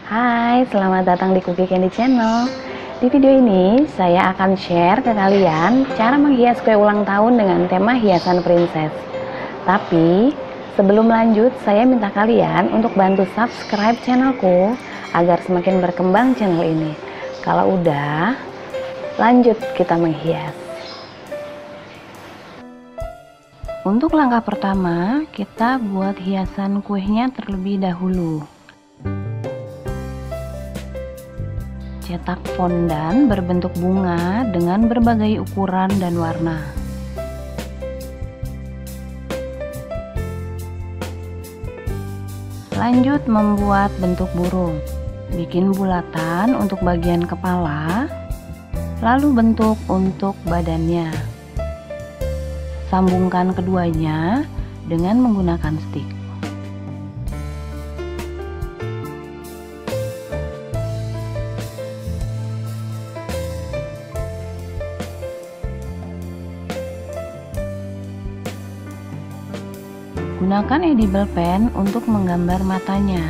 Hai, selamat datang di Cookie Candy Channel. Di video ini, saya akan share ke kalian cara menghias kue ulang tahun dengan tema hiasan princess. Tapi, sebelum lanjut, saya minta kalian untuk bantu subscribe channelku agar semakin berkembang channel ini. Kalau udah, lanjut kita menghias. Untuk langkah pertama, kita buat hiasan kuenya terlebih dahulu. Cetak fondan berbentuk bunga dengan berbagai ukuran dan warna. Lanjut membuat bentuk burung. Bikin bulatan untuk bagian kepala, lalu bentuk untuk badannya. Sambungkan keduanya dengan menggunakan stik. Gunakan edible pen untuk menggambar matanya.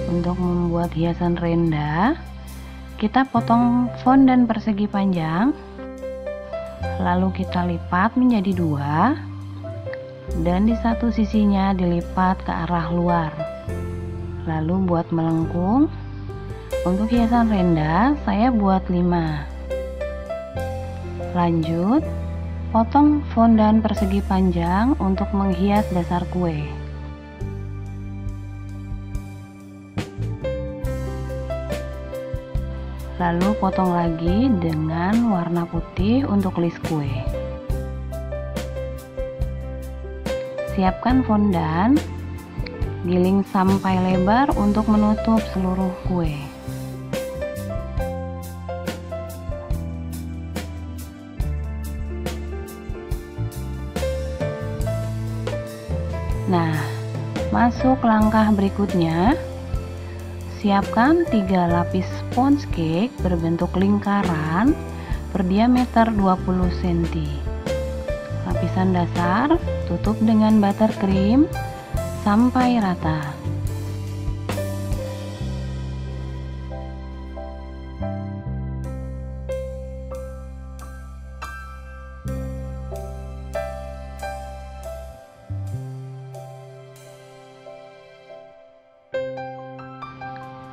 Untuk membuat hiasan renda, kita potong fondan persegi panjang, lalu kita lipat menjadi dua, dan di satu sisinya dilipat ke arah luar. Lalu buat melengkung. Untuk hiasan renda, saya buat 5. Lanjut, potong fondan persegi panjang untuk menghias dasar kue. Lalu potong lagi dengan warna putih untuk list kue. Siapkan fondan, giling sampai lebar untuk menutup seluruh kue. Nah, masuk langkah berikutnya. Siapkan 3 lapis sponge cake berbentuk lingkaran berdiameter 20 cm. Lapisan dasar tutup dengan buttercream sampai rata.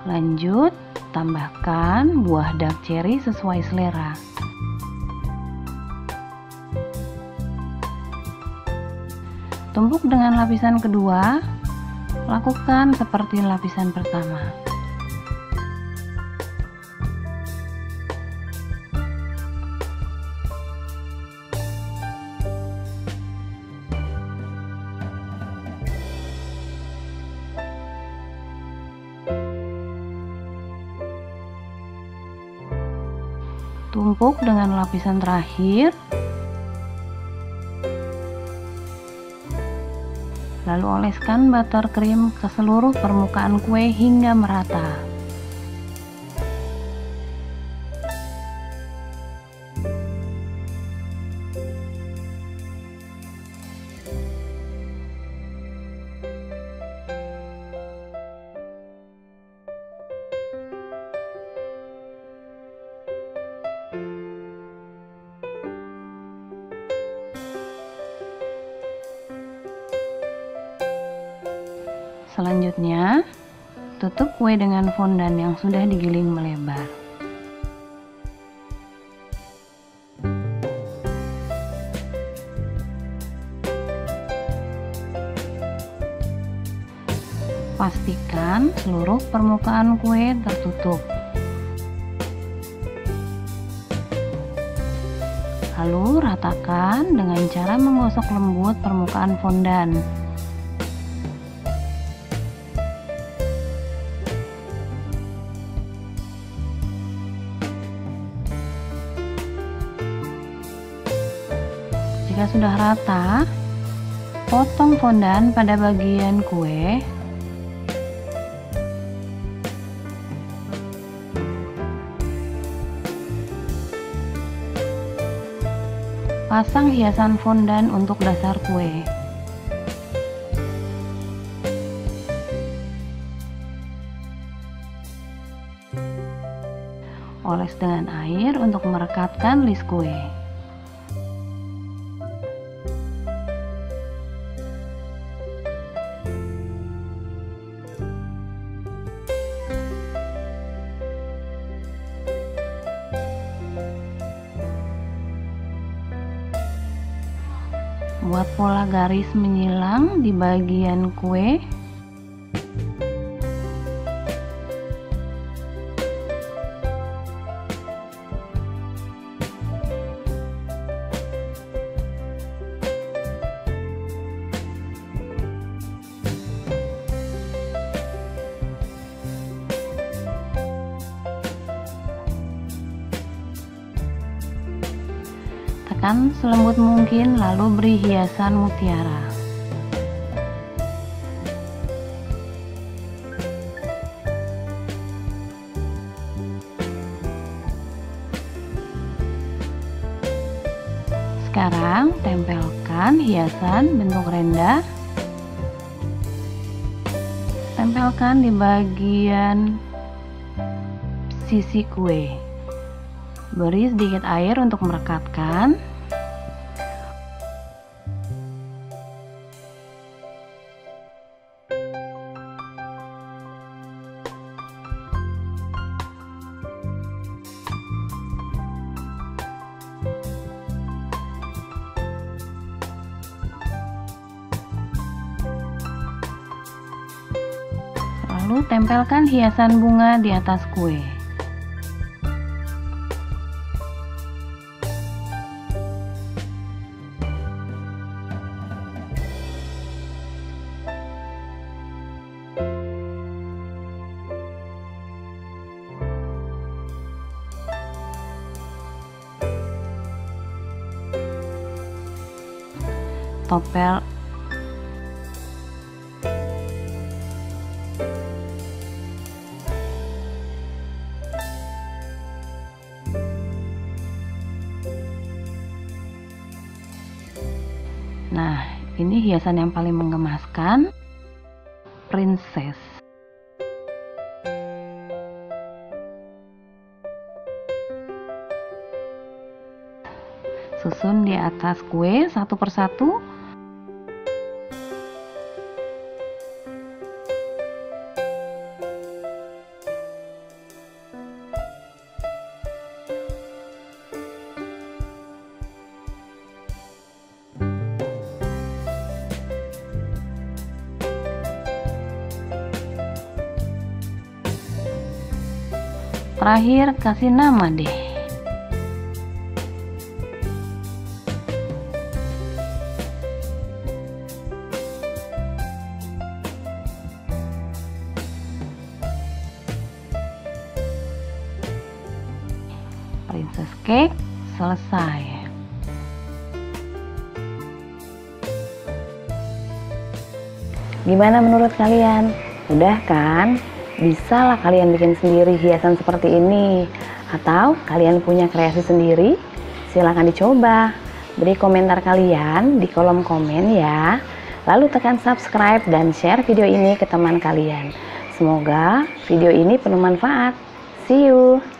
Lanjut, tambahkan buah dark cherry sesuai selera. Tumpuk dengan lapisan kedua, lakukan seperti lapisan pertama. Tumpuk dengan lapisan terakhir, lalu oleskan buttercream ke seluruh permukaan kue hingga merata. Selanjutnya, tutup kue dengan fondan yang sudah digiling melebar. Pastikan seluruh permukaan kue tertutup. Lalu ratakan dengan cara menggosok lembut permukaan fondan. Jika sudah rata, potong fondan pada bagian kue. Pasang hiasan fondan untuk dasar kue. Oles dengan air untuk merekatkan list kue. Buat pola garis menyilang di bagian kue. Tekan selembut mungkin, lalu beri hiasan mutiara. Sekarang tempelkan hiasan bentuk renda. Tempelkan di bagian sisi kue. Beri sedikit air untuk merekatkan. Lalu tempelkan hiasan bunga di atas kue. Topel Nah, ini hiasan yang paling menggemaskan, princess. Susun di atas kue satu persatu. Terakhir kasih nama deh. Princess cake selesai. Gimana menurut kalian? Udah kan? Bisa lah kalian bikin sendiri hiasan seperti ini. Atau kalian punya kreasi sendiri? Silahkan dicoba. Beri komentar kalian di kolom komen ya. Lalu tekan subscribe dan share video ini ke teman kalian. Semoga video ini penuh manfaat. See you!